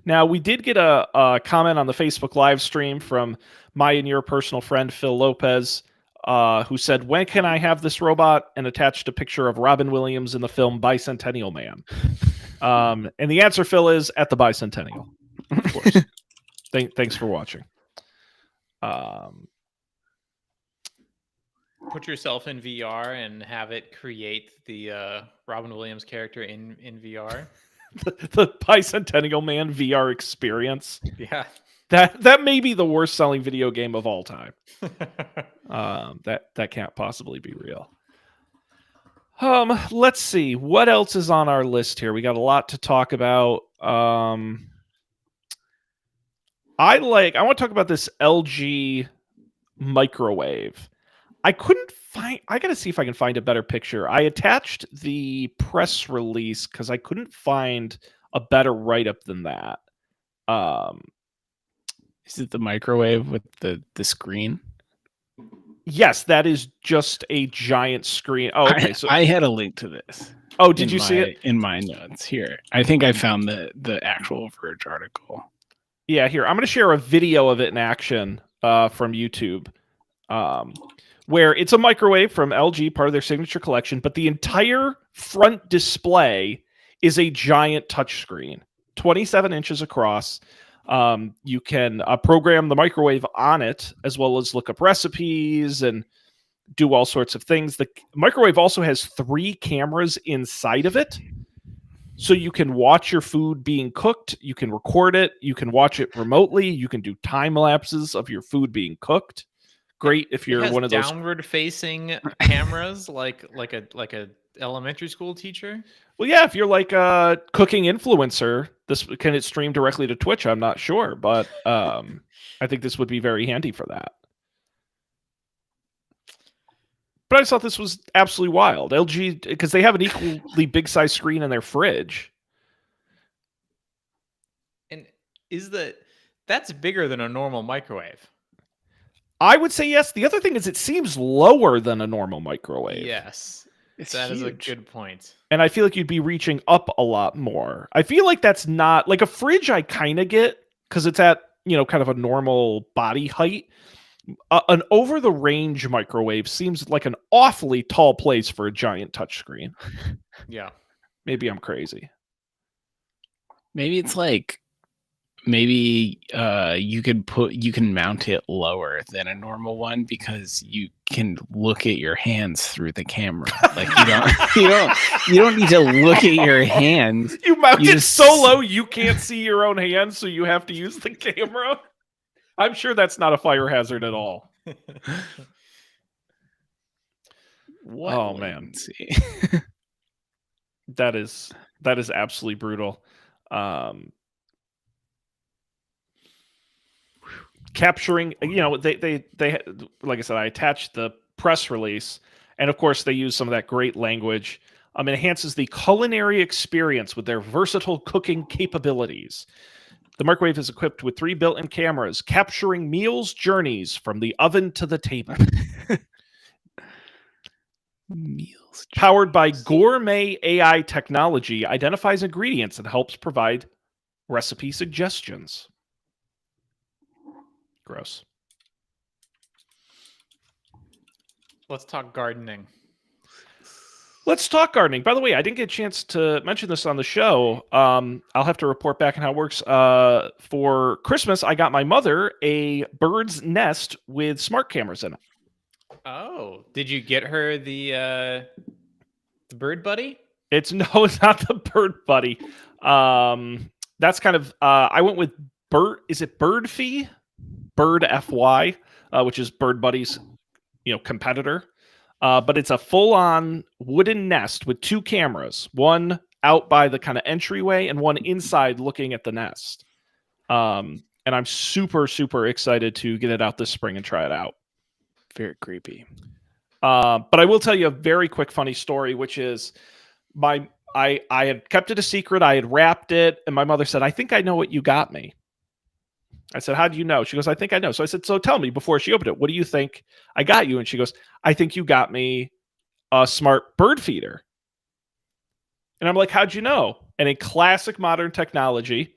Now, we did get a comment on the Facebook live stream from my and your personal friend, Phil Lopez, who said, "When can I have this robot?" and attached a picture of Robin Williams in the film Bicentennial Man. And the answer, Phil, is at the Bicentennial. Of course. Thanks for watching. Put yourself in VR and have it create the Robin Williams character in VR. The Bicentennial Man VR experience. Yeah. That may be the worst selling video game of all time. That can't possibly be real. Let's see what else is on our list here. We got a lot to talk about. I want to talk about this LG microwave. I gotta see if I can find a better picture. I attached the press release because I couldn't find a better write-up than that. Is it the microwave with the screen? Yes, that is just a giant screen. Oh, okay. So I had a link to this. Oh, did you see it in my notes here? I think I found the actual Verge article. Yeah, here I'm going to share a video of it in action from YouTube, where it's a microwave from LG, part of their signature collection, but the entire front display is a giant touchscreen, 27 inches across. You can program the microwave on it, as well as look up recipes and do all sorts of things. The microwave also has 3 cameras inside of it. So you can watch your food being cooked. You can record it. You can watch it remotely. You can do time lapses of your food being cooked. Great if you're one of those downward facing cameras, like a elementary school teacher. Well, yeah, if you're like a cooking influencer, can it stream directly to Twitch? I'm not sure, but I think this would be very handy for that. But I just thought this was absolutely wild. LG, because they have an equally big size screen in their fridge. And that's bigger than a normal microwave? I would say yes. The other thing is it seems lower than a normal microwave. Yes. It's that huge. is a good point. And I feel like you'd be reaching up a lot more. I feel like that's not like a fridge. I kind of get because it's at, kind of a normal body height. An over the range microwave seems like an awfully tall place for a giant touchscreen. Yeah. Maybe I'm crazy. Maybe it's like, you can mount it lower than a normal one because you can look at your hands through the camera. Like you don't need to look at your hands. You mount it so low you can't see your own hands, so you have to use the camera. I'm sure that's not a fire hazard at all. What Oh, man. latency? That is absolutely brutal. Capturing, they like I said, I attached the press release, and of course they use some of that great language. Enhances the culinary experience with their versatile cooking capabilities. The microwave is equipped with 3 built-in cameras, capturing meals journeys from the oven to the table. Meals. Powered by gourmet AI technology, identifies ingredients and helps provide recipe suggestions. Gross. Let's talk gardening. Let's talk gardening. By the way, I didn't get a chance to mention this on the show. I'll have to report back on how it works. For Christmas, I got my mother a bird's nest with smart cameras in it. Oh, did you get her the bird buddy? It's not the bird buddy. That's kind of I went with bird. Is it Bird Fee? Bird FY, which is Bird Buddy's competitor. But it's a full-on wooden nest with 2 cameras, one out by the kind of entryway and one inside looking at the nest. And I'm super, super excited to get it out this spring and try it out. Very creepy. But I will tell you a very quick funny story, which is I had kept it a secret. I had wrapped it, and my mother said, "I think I know what you got me." I said, "How do you know?" She goes, "I think I know." So I said, "So tell me," before she opened it, "what do you think I got you?" And she goes, "I think you got me a smart bird feeder." And I'm like, "How'd you know?" And in classic modern technology,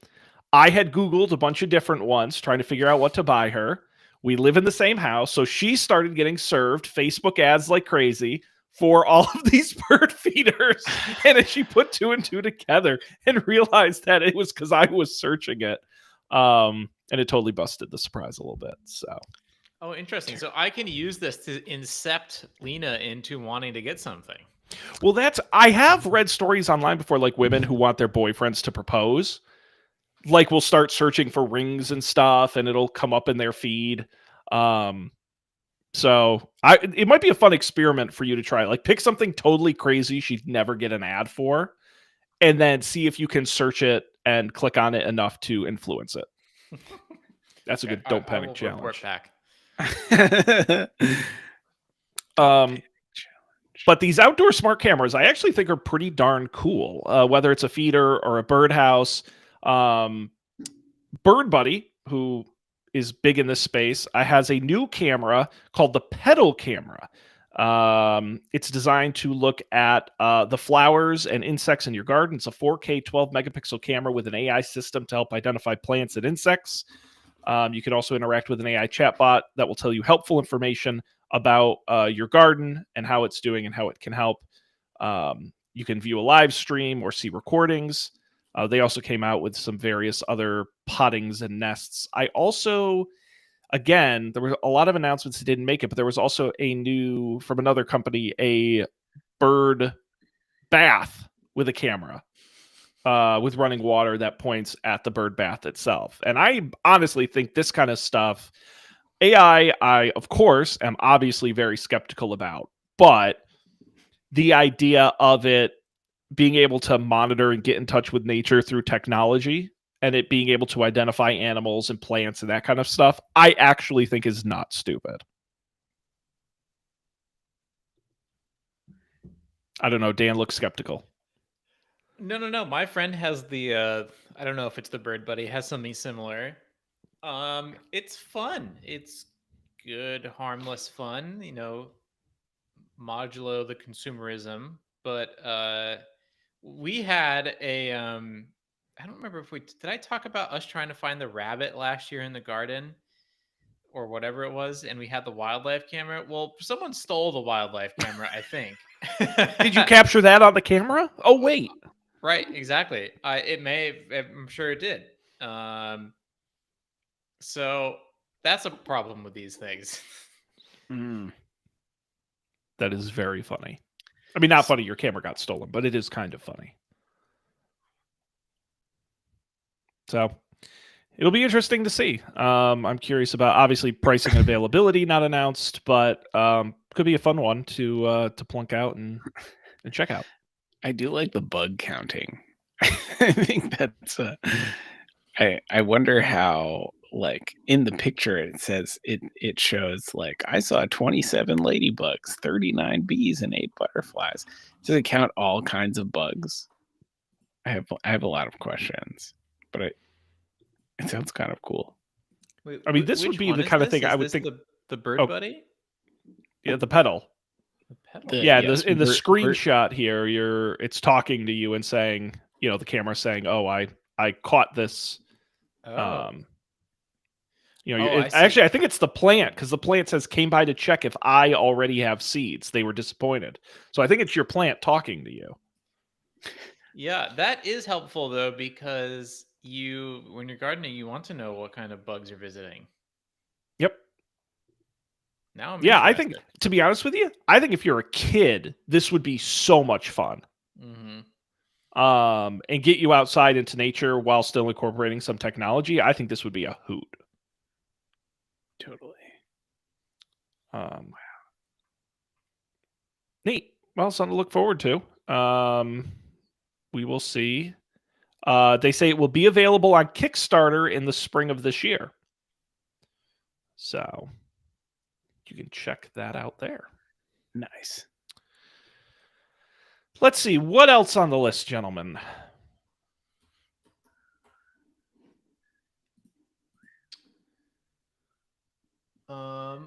I had Googled a bunch of different ones trying to figure out what to buy her. We live in the same house. So she started getting served Facebook ads like crazy for all of these bird feeders. And then she put 2 and 2 together and realized that it was because I was searching it. And it totally busted the surprise a little bit. So, oh, interesting. So I can use this to incept Lena into wanting to get something. Well, I have read stories online before, like women who want their boyfriends to propose, like will start searching for rings and stuff, and it'll come up in their feed. So it might be a fun experiment for you to try. Like, pick something totally crazy she'd never get an ad for, and then see if you can search it and click on it enough to influence it. That's a good don't panic challenge. But these outdoor smart cameras, I actually think are pretty darn cool. Whether it's a feeder or a birdhouse, Bird Buddy, who is big in this space, has a new camera called the Pedal Camera. It's designed to look at the flowers and insects in your garden. It's a 4K 12 megapixel camera with an AI system to help identify plants and insects. You can also interact with an AI chatbot that will tell you helpful information about your garden and how it's doing and how it can help. You can view a live stream or see recordings. They also came out with some various other pottings and nests. I also, again, there were a lot of announcements that didn't make it, but there was also a new, from another company, a bird bath with a camera. With running water that points at the bird bath itself. And I honestly think this kind of stuff, AI, I, of course, am obviously very skeptical about. But the idea of it being able to monitor and get in touch with nature through technology and it being able to identify animals and plants and that kind of stuff, I actually think is not stupid. I don't know. Dan looks skeptical. No. My friend has the I don't know if it's the Bird Buddy, has something similar. It's fun. It's good, harmless fun, modulo the consumerism. But we had a I don't remember if did I talk about us trying to find the rabbit last year in the garden or whatever it was, and we had the wildlife camera. Well, someone stole the wildlife camera, I think. Did you capture that on the camera? Oh, wait. Right, exactly. It may. I'm sure it did. So that's a problem with these things. That is very funny. I mean, not funny your camera got stolen, but it is kind of funny. So it'll be interesting to see. I'm curious about, obviously, pricing and availability not announced, but kind could be a fun one to plunk out and check out. I do like the bug counting. I think that's I wonder how, like, in the picture it says it shows like I saw 27 ladybugs, 39 bees, and 8 butterflies. Does it count all kinds of bugs? I have a lot of questions, but it sounds kind of cool. Wait, I mean, this would which be one the is kind of this? thing Is I would this think. the bird Oh. buddy? Yeah, the pedal. The pedal. The- Yeah, yes, in the Bert- screenshot here, it's talking to you and saying, the camera's saying, "Oh, I caught this." Oh. I see. Actually, I think it's the plant, because the plant says came by to check if I already have seeds. They were disappointed. So I think it's your plant talking to you. Yeah, that is helpful though, because when you're gardening, you want to know what kind of bugs you're visiting. Yep. Now I'm Yeah, I think, interested. to be honest with you, I think if you're a kid, this would be so much fun. Mhm. And get you outside into nature while still incorporating some technology. I think this would be a hoot. Totally. Neat. Well, something to look forward to. We will see. They say it will be available on Kickstarter in the spring of this year. So you can check that out there. Nice. Let's see. What else on the list, gentlemen?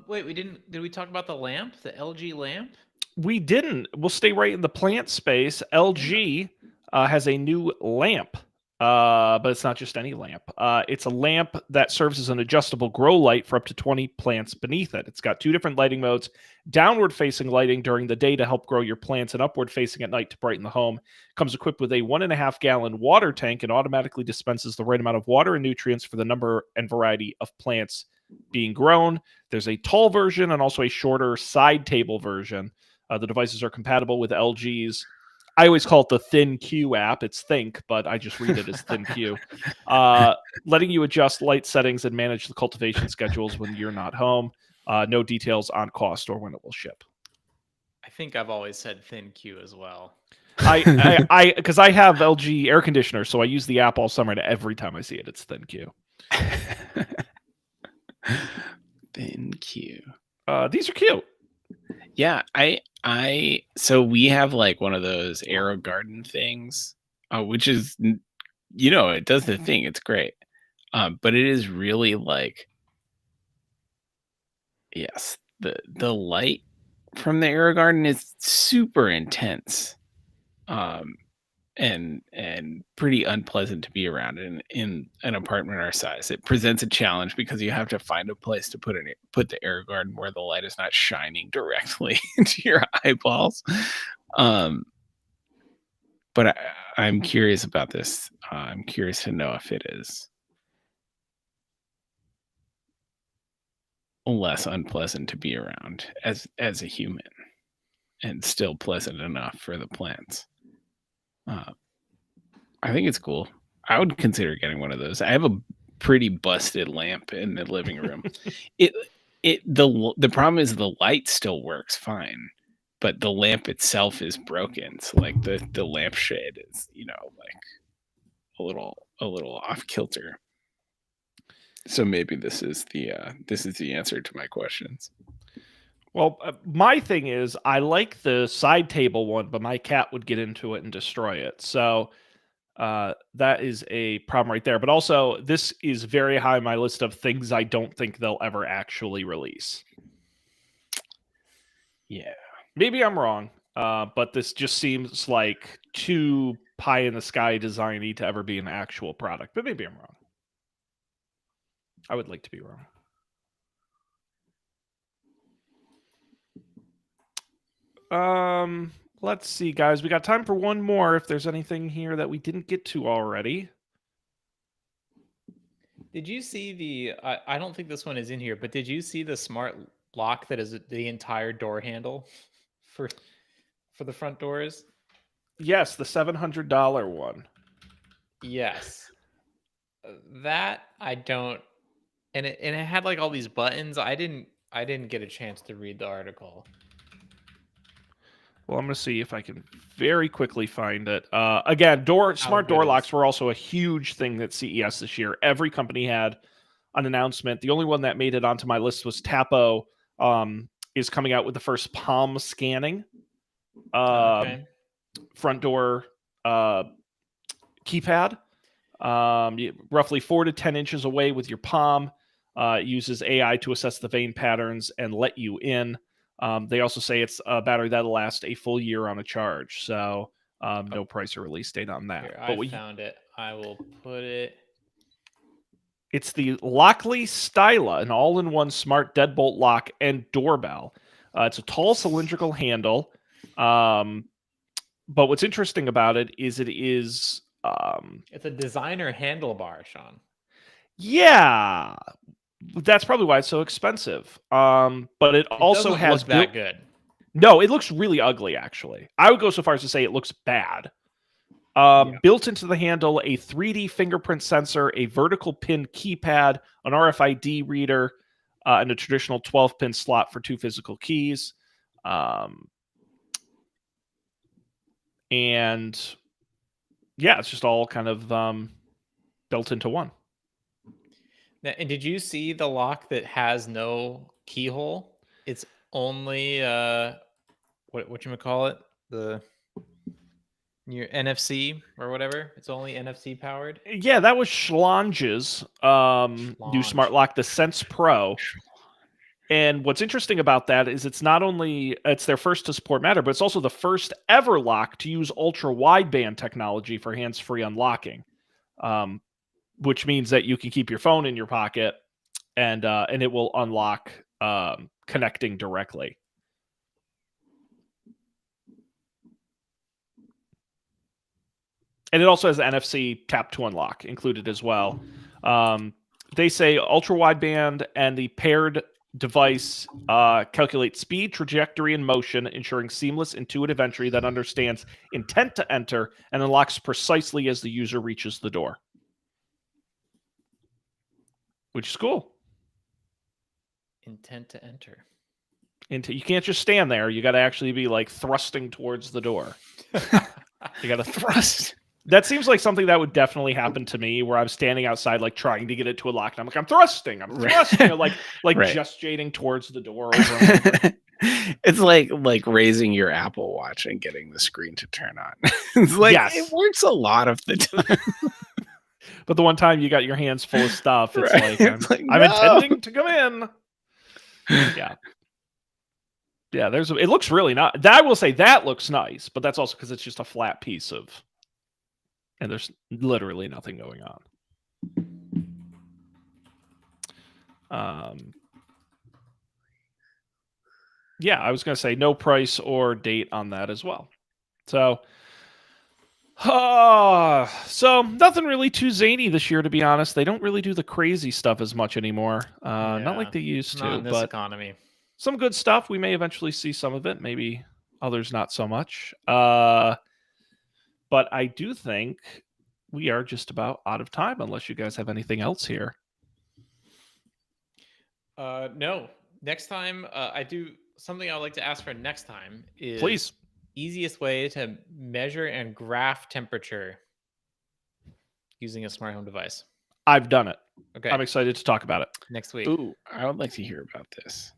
Wait, did we talk about the lamp, the LG lamp? We didn't. We'll stay right in the plant space. LG has a new lamp, but it's not just any lamp. It's a lamp that serves as an adjustable grow light for up to 20 plants beneath it. It's got 2 different lighting modes: downward-facing lighting during the day to help grow your plants, and upward-facing at night to brighten the home. Comes equipped with a 1.5-gallon water tank and automatically dispenses the right amount of water and nutrients for the number and variety of plants being grown. There's a tall version and also a shorter side table version. The devices are compatible with LG's. I always call it the ThinQ app. It's Think, but I just read it as ThinQ. Letting you adjust light settings and manage the cultivation schedules when you're not home. No details on cost or when it will ship. I think I've always said ThinQ as well. Because I have LG air conditioner, so I use the app all summer, and every time I see it, it's ThinQ. ThinQ. These are cute. Yeah, so we have like one of those AeroGarden things, which is, it does the thing. It's great. But it is really like, yes, the light from the AeroGarden is super intense. And pretty unpleasant to be around in an apartment our size. It presents a challenge because you have to find a place to put the AeroGarden where the light is not shining directly into your eyeballs. But I'm curious about this. I'm curious to know if it is less unpleasant to be around as a human, and still pleasant enough for the plants. I think it's cool. I would consider getting one of those. I have a pretty busted lamp in the living room. The problem is the light still works fine, but the lamp itself is broken. So like the lampshade is, like a little off kilter. So maybe this is the answer to my questions. Well, my thing is, I like the side table one, but my cat would get into it and destroy it. So that is a problem right there. But also, this is very high on my list of things I don't think they'll ever actually release. Yeah. Maybe I'm wrong, but this just seems like too pie in the sky designy to ever be an actual product. But maybe I'm wrong. I would like to be wrong. Let's see, guys. We got time for one more if there's anything here that we didn't get to already. Did you see I don't think this one is in here, but did you see the smart lock that is the entire door handle for the front doors? Yes, the $700 one. Yes. That I don't, and it had like all these buttons. I didn't get a chance to read the article. Well, I'm going to see if I can very quickly find it. Again, smart door locks were also a huge thing at CES this year. Every company had an announcement. The only one that made it onto my list was Tapo. Is coming out with the first palm scanning front door keypad. Roughly 4 to 10 inches away with your palm. It uses AI to assess the vein patterns and let you in. They also say it's a battery that'll last a full year on a charge. So no price or release date on that. Here, I found it. I will put it. It's the Lockley Styla, an all-in-one smart deadbolt lock and doorbell. It's a tall cylindrical handle. But what's interesting about it is it is... it's a designer handlebar, Sean. Yeah. That's probably why it's so expensive. But it also has... look that good. No, it looks really ugly, actually. I would go so far as to say it looks bad. Built into the handle, a 3D fingerprint sensor, a vertical pin keypad, an RFID reader, and a traditional 12-pin slot for 2 physical keys. And yeah, it's just all kind of built into one. Now, and did you see the lock that has no keyhole? It's only what you call it, your NFC or whatever. It's only NFC powered. Yeah, that was Schlange's new smart lock, the Sense Pro. And what's interesting about that is it's their first to support Matter, but it's also the first ever lock to use ultra wideband technology for hands-free unlocking, which means that you can keep your phone in your pocket and it will unlock connecting directly. And it also has the NFC tap to unlock included as well. They say ultra wideband and the paired device calculates speed, trajectory, and motion, ensuring seamless, intuitive entry that understands intent to enter and unlocks precisely as the user reaches the door. Which is cool. Intent to enter. You can't just stand there. You got to actually be like thrusting towards the door. You got to thrust. That seems like something that would definitely happen to me, where I'm standing outside, like trying to get it to a lock, and I'm like, I'm thrusting, like right. gestating towards the door. Over and over. It's like raising your Apple Watch and getting the screen to turn on. It's like, yes. It works a lot of the time. But the one time you got your hands full of stuff, it's right. I'm intending to come in. Yeah. Yeah, it looks really nice. I will say that looks nice, but that's also because it's just a flat piece of, and there's literally nothing going on. Yeah, I was going to say no price or date on that as well. So nothing really too zany this year, to be honest. They don't really do the crazy stuff as much anymore. Not like they used to. Not in this economy. Some good stuff. We may eventually see some of it. Maybe others not so much. But I do think we are just about out of time, unless you guys have anything else here. No. Next time, I do something I would like to ask for next time is please easiest way to measure and graph temperature using a smart home device. I've done it. Okay. I'm excited to talk about it next week. Ooh, I would like to hear about this.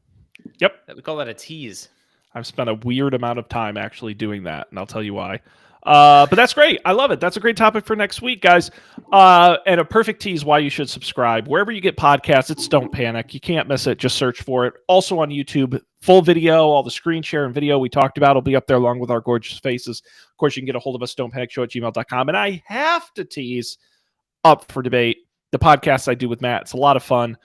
Yep. We call that a tease. I've spent a weird amount of time actually doing that, and I'll tell you why. But that's great. I love it. That's a great topic for next week, guys. And a perfect tease why you should subscribe. Wherever you get podcasts, it's Don't Panic. You can't miss it. Just search for it. Also on YouTube, full video, all the screen share and video we talked about will be up there along with our gorgeous faces. Of course, you can get a hold of us, don'tpanicshow@gmail.com. And I have to tease Up for Debate, the podcast I do with Matt. It's a lot of fun.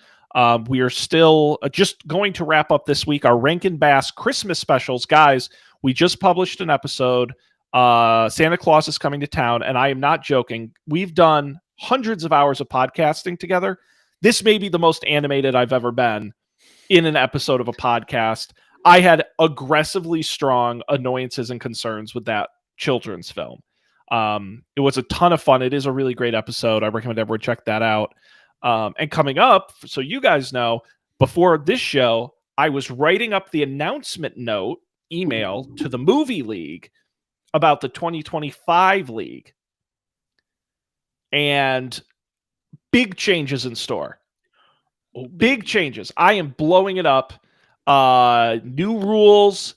We are still just going to wrap up this week our Rankin Bass Christmas specials. Guys, we just published an episode. Santa Claus is coming to town, and I am not joking. We've done hundreds of hours of podcasting together. This may be the most animated I've ever been in an episode of a podcast. I had aggressively strong annoyances and concerns with that children's film. It was a ton of fun. It is a really great episode. I recommend everyone check that out. And coming up, so you guys know, before this show, I was writing up the announcement note email to the movie league about the 2025 league, and big changes in store. Big changes. I am blowing it up. New rules,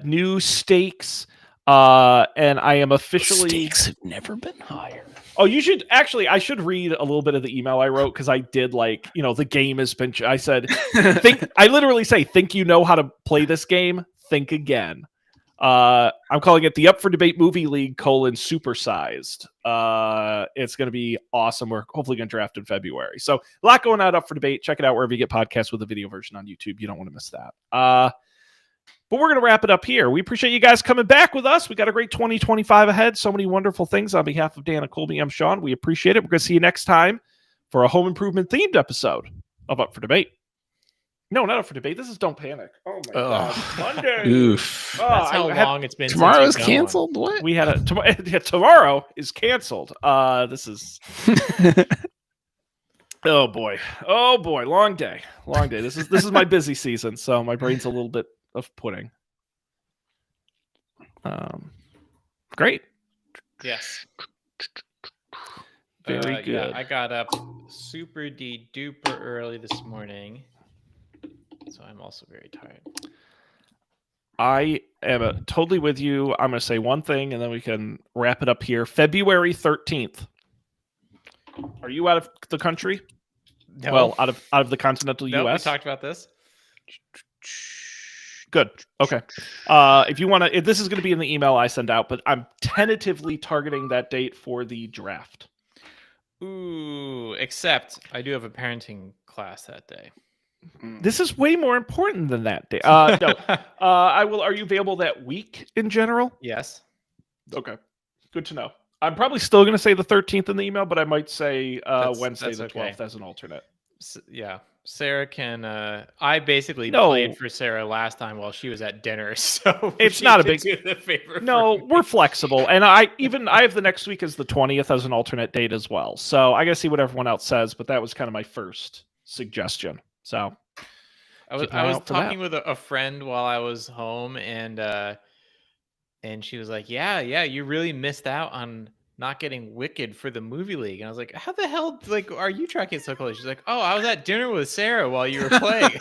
new stakes, and I am officially. Stakes have never been higher. Oh, you should actually. I should read a little bit of the email I wrote because I did the game has been. I said, I literally say, think you know how to play this game? Think again. I'm calling it the Up for Debate Movie League : supersized. It's going to be awesome. We're hopefully going to draft in February. So a lot going on Up for Debate. Check it out wherever you get podcasts with a video version on YouTube. You don't want to miss that. But we're going to wrap it up here. We appreciate you guys coming back with us. We got a great 2025 ahead. So many wonderful things. On behalf of Dan and Colby, I'm Sean. We appreciate it. We're going to see you next time for a home improvement themed episode of Up for Debate. No, not Up for Debate. This is Don't Panic. Oh my God. Monday. Oof. That's how long it's been. Tomorrow's since we've done one. canceled. What? We had tomorrow is canceled. This is oh boy, long day. This is my busy season, so my brain's a little bit of pudding. Great. Yes. Very good. Yeah, I got up super duper early this morning, so I'm also very tired. I am totally with you. I'm going to say one thing, and then we can wrap it up here. February 13th. Are you out of the country? No. Well, out of the continental No, U.S. we talked about this. Good. Okay. If you want to, this is going to be in the email I send out, but I'm tentatively targeting that date for the draft. Ooh, except I do have a parenting class that day. This is way more important than that day. No. I will. Are you available that week in general? Yes. Okay. Good to know. I'm probably still going to say the 13th in the email, but I might say Wednesday the 12th as an alternate. Yeah. Sarah can. I basically No. played for Sarah last time while she was at dinner, so It's she not a can big- do the favor. No, for me. we're flexible, and I have the next week as the 20th as an alternate date as well. So I got to see what everyone else says, but that was kind of my first suggestion. So I keep an eye was out for that. talking with a friend while I was home, and she was like, "Yeah, you really missed out on not getting Wicked for the movie league." And I was like, "How the hell are you tracking it so close?" She's like, "Oh, I was at dinner with Sarah while you were playing."